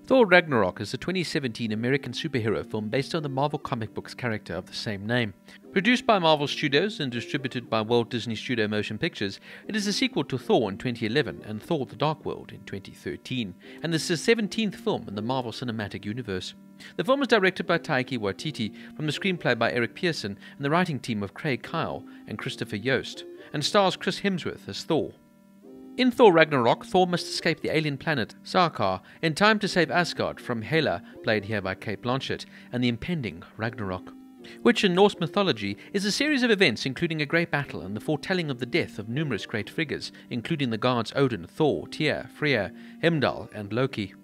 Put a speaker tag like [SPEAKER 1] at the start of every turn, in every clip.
[SPEAKER 1] Thor Ragnarok is a 2017 American superhero film based on the Marvel comic books character of the same name. Produced by Marvel Studios and distributed by Walt Disney Studio Motion Pictures, it is a sequel to Thor in 2011 and Thor the Dark World in 2013, and this is the 17th film in the Marvel Cinematic Universe. The film is directed by Taika Waititi from the screenplay by Eric Pearson and the writing team of Craig Kyle and Christopher Yost, and stars Chris Hemsworth as Thor. In Thor Ragnarok, Thor must escape the alien planet Sakaar in time to save Asgard from Hela, played here by Cate Blanchett, and the impending Ragnarok, which in Norse mythology is a series of events including a great battle and the foretelling of the death of numerous great figures, including the gods Odin, Thor, Tyr, Freyr, Heimdall, and Loki.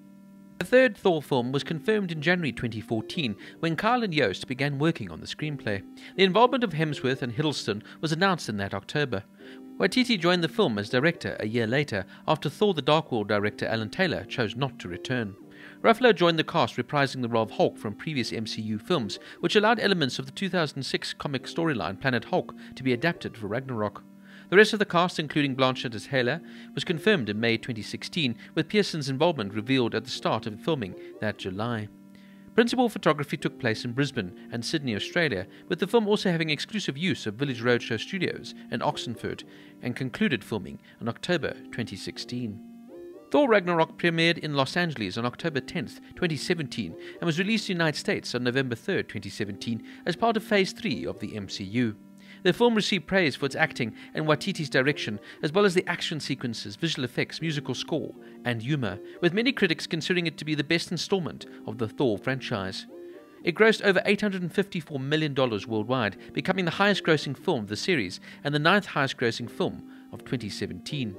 [SPEAKER 1] The third Thor film was confirmed in January 2014 when Kyle and Yost began working on the screenplay. The involvement of Hemsworth and Hiddleston was announced in that October. Waititi joined the film as director a year later after Thor the Dark World director Alan Taylor chose not to return. Ruffalo joined the cast reprising the role of Hulk from previous MCU films, which allowed elements of the 2006 comic storyline Planet Hulk to be adapted for Ragnarok. The rest of the cast, including Blanchett as Hela, was confirmed in May 2016, with Pearson's involvement revealed at the start of filming that July. Principal photography took place in Brisbane and Sydney, Australia, with the film also having exclusive use of Village Roadshow Studios in Oxenford, and concluded filming in October 2016. Thor Ragnarok premiered in Los Angeles on October 10, 2017, and was released in the United States on November 3, 2017, as part of Phase 3 of the MCU. The film received praise for its acting and Waititi's direction, as well as the action sequences, visual effects, musical score, and humour, with many critics considering it to be the best installment of the Thor franchise. It grossed over $854 million worldwide, becoming the highest-grossing film of the series and the 9th highest-grossing film of 2017.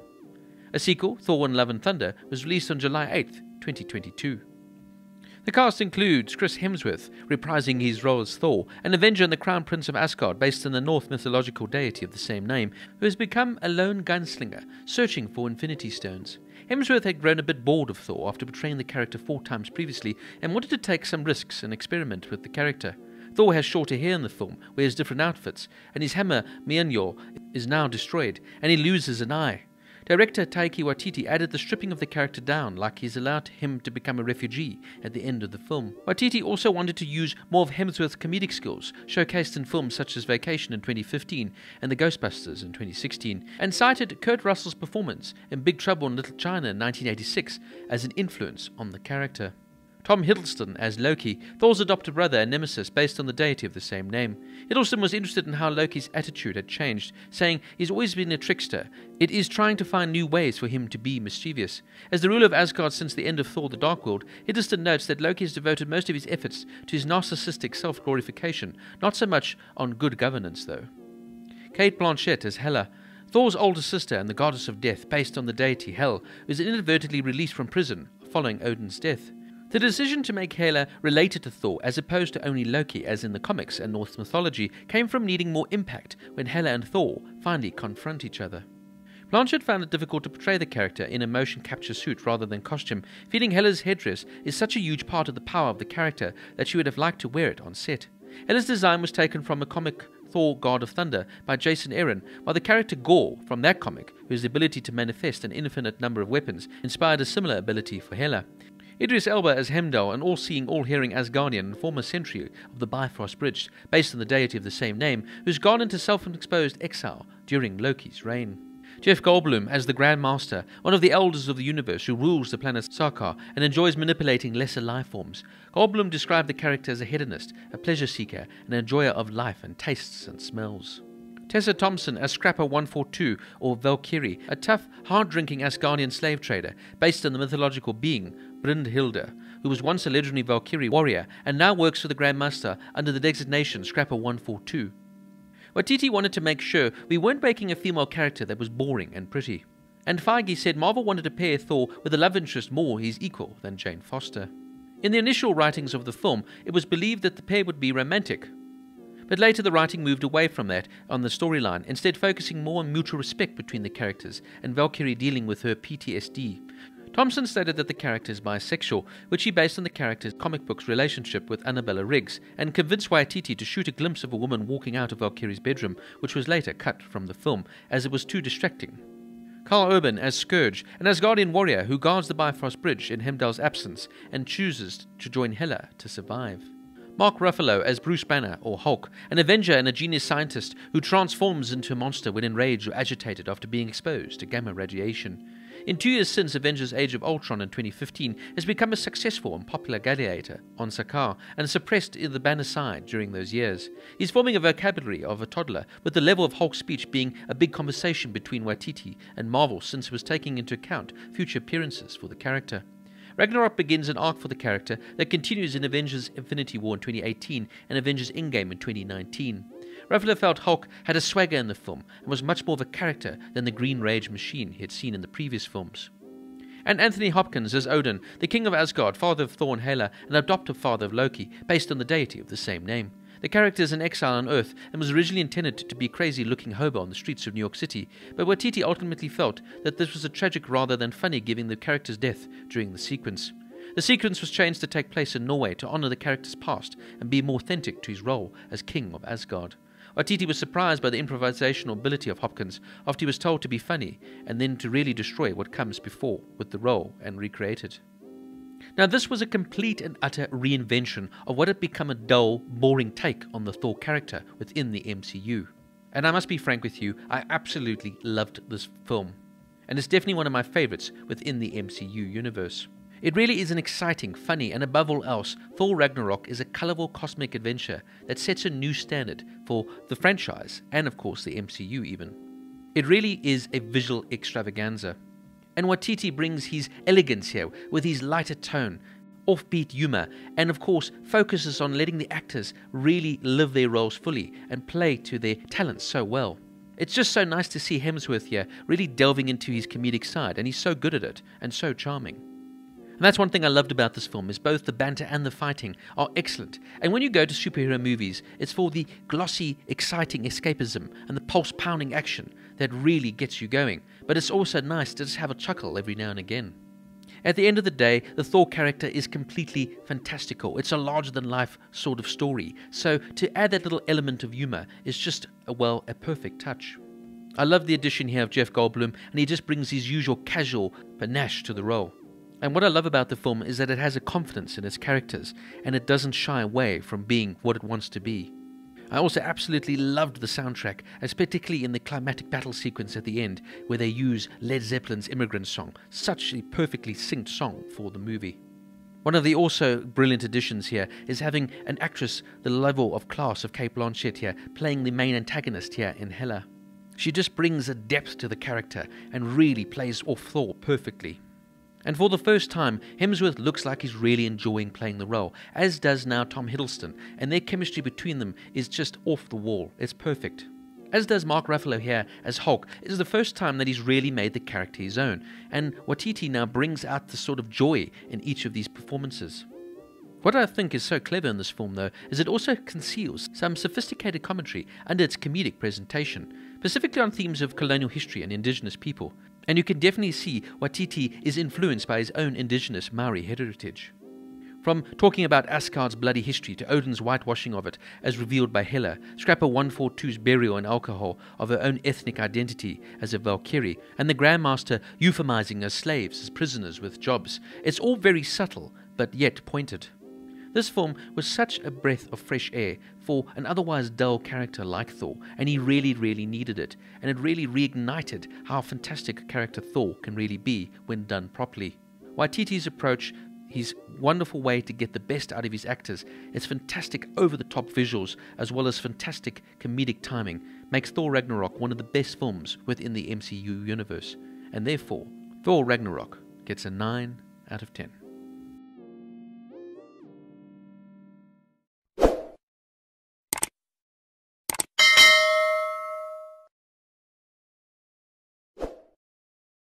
[SPEAKER 1] A sequel, Thor: Love and Thunder, was released on July 8, 2022. The cast includes Chris Hemsworth, reprising his role as Thor, an Avenger and the Crown Prince of Asgard based on the Norse mythological deity of the same name, who has become a lone gunslinger, searching for Infinity Stones. Hemsworth had grown a bit bored of Thor after portraying the character 4 times previously and wanted to take some risks and experiment with the character. Thor has shorter hair in the film, wears different outfits, and his hammer, Mjolnir, is now destroyed, and he loses an eye. Director Taika Waititi added the stripping of the character down, like he's allowed him to become a refugee at the end of the film. Waititi also wanted to use more of Hemsworth's comedic skills, showcased in films such as Vacation in 2015 and The Ghostbusters in 2016, and cited Kurt Russell's performance in Big Trouble in Little China in 1986 as an influence on the character. Tom Hiddleston as Loki, Thor's adopted brother and nemesis based on the deity of the same name. Hiddleston was interested in how Loki's attitude had changed, saying he's always been a trickster. It is trying to find new ways for him to be mischievous. As the ruler of Asgard since the end of Thor the Dark World, Hiddleston notes that Loki has devoted most of his efforts to his narcissistic self-glorification, not so much on good governance though. Cate Blanchett as Hela, Thor's older sister and the goddess of death based on the deity Hel, was inadvertently released from prison following Odin's death. The decision to make Hela related to Thor as opposed to only Loki as in the comics and Norse mythology came from needing more impact when Hela and Thor finally confront each other. Blanchett found it difficult to portray the character in a motion capture suit rather than costume, feeling Hela's headdress is such a huge part of the power of the character that she would have liked to wear it on set. Hela's design was taken from a comic Thor God of Thunder by Jason Aaron, while the character Gorr from that comic, who has the ability to manifest an infinite number of weapons, inspired a similar ability for Hela. Idris Elba as Heimdall, an all-seeing, all-hearing Asgardian and former sentry of the Bifrost Bridge, based on the deity of the same name, who's gone into self-exposed exile during Loki's reign. Jeff Goldblum as the Grand Master, one of the elders of the universe who rules the planet Sakaar and enjoys manipulating lesser life forms. Goldblum described the character as a hedonist, a pleasure seeker, and an enjoyer of life and tastes and smells. Tessa Thompson as Scrapper 142, or Valkyrie, a tough, hard-drinking Asgardian slave trader, based on the mythological being Brynhilde, who was once a legendary Valkyrie warrior and now works for the Grand Master under the designation Scrapper 142. Waititi wanted to make sure we weren't making a female character that was boring and pretty. And Feige said Marvel wanted to pair Thor with a love interest more his equal than Jane Foster. In the initial writings of the film, it was believed that the pair would be romantic. But later the writing moved away from that on the storyline, instead focusing more on mutual respect between the characters and Valkyrie dealing with her PTSD. Thompson stated that the character is bisexual, which he based on the character's comic book's relationship with Annabella Riggs, and convinced Waititi to shoot a glimpse of a woman walking out of Valkyrie's bedroom, which was later cut from the film, as it was too distracting. Karl Urban as Scourge, an Asgardian warrior who guards the Bifrost Bridge in Heimdall's absence and chooses to join Hela to survive. Mark Ruffalo as Bruce Banner, or Hulk, an Avenger and a genius scientist who transforms into a monster when enraged or agitated after being exposed to gamma radiation. In 2 years since Avengers Age of Ultron in 2015, has become a successful and popular gladiator on Sakaar and suppressed the Banner side during those years. He's forming a vocabulary of a toddler, with the level of Hulk speech being a big conversation between Waititi and Marvel since it was taking into account future appearances for the character. Ragnarok begins an arc for the character that continues in Avengers Infinity War in 2018 and Avengers Endgame in 2019. Ruffalo felt Hulk had a swagger in the film and was much more of a character than the green rage machine he had seen in the previous films. And Anthony Hopkins as Odin, the king of Asgard, father of Thor and Hela, and adoptive father of Loki, based on the deity of the same name. The character is in exile on Earth and was originally intended to be a crazy-looking hobo on the streets of New York City, but Waititi ultimately felt that this was a tragic rather than funny, given the character's death during the sequence. The sequence was changed to take place in Norway to honour the character's past and be more authentic to his role as king of Asgard. Waititi was surprised by the improvisational ability of Hopkins after he was told to be funny and then to really destroy what comes before with the role and recreate it. Now, this was a complete and utter reinvention of what had become a dull, boring take on the Thor character within the MCU. And I must be frank with you, I absolutely loved this film. And it's definitely one of my favourites within the MCU universe. It really is an exciting, funny, and above all else, Thor Ragnarok is a colourful cosmic adventure that sets a new standard for the franchise, and of course the MCU even. It really is a visual extravaganza. And Waititi brings his elegance here with his lighter tone, offbeat humour, and of course focuses on letting the actors really live their roles fully and play to their talents so well. It's just so nice to see Hemsworth here really delving into his comedic side, and he's so good at it and so charming. And that's one thing I loved about this film, is both the banter and the fighting are excellent. And when you go to superhero movies, it's for the glossy, exciting escapism and the pulse-pounding action that really gets you going. But it's also nice to just have a chuckle every now and again. At the end of the day, the Thor character is completely fantastical. It's a larger-than-life sort of story. So to add that little element of humour is just, a perfect touch. I love the addition here of Jeff Goldblum, and he just brings his usual casual panache to the role. And what I love about the film is that it has a confidence in its characters, and it doesn't shy away from being what it wants to be. I also absolutely loved the soundtrack, as particularly in the climatic battle sequence at the end, where they use Led Zeppelin's Immigrant Song, such a perfectly synced song for the movie. One of the also brilliant additions here is having an actress the level of class of Cate Blanchett here, playing the main antagonist here in Hela. She just brings a depth to the character and really plays off Thor perfectly. And for the first time, Hemsworth looks like he's really enjoying playing the role, as does now Tom Hiddleston, and their chemistry between them is just off the wall. It's perfect. As does Mark Ruffalo here as Hulk. It is the first time that he's really made the character his own, and Waititi now brings out the sort of joy in each of these performances. What I think is so clever in this film, though, is it also conceals some sophisticated commentary under its comedic presentation, specifically on themes of colonial history and indigenous people. And you can definitely see Waititi is influenced by his own indigenous Maori heritage. From talking about Asgard's bloody history to Odin's whitewashing of it, as revealed by Hela, Scrapper 142's burial in alcohol of her own ethnic identity as a Valkyrie, and the Grandmaster euphemizing her slaves as prisoners with jobs. It's all very subtle, but yet pointed. This film was such a breath of fresh air for an otherwise dull character like Thor, and he really, really needed it, and it really reignited how fantastic a character Thor can really be when done properly. Waititi's approach, his wonderful way to get the best out of his actors, its fantastic over-the-top visuals, as well as fantastic comedic timing, makes Thor Ragnarok one of the best films within the MCU universe, and therefore, Thor Ragnarok gets a 9 out of 10.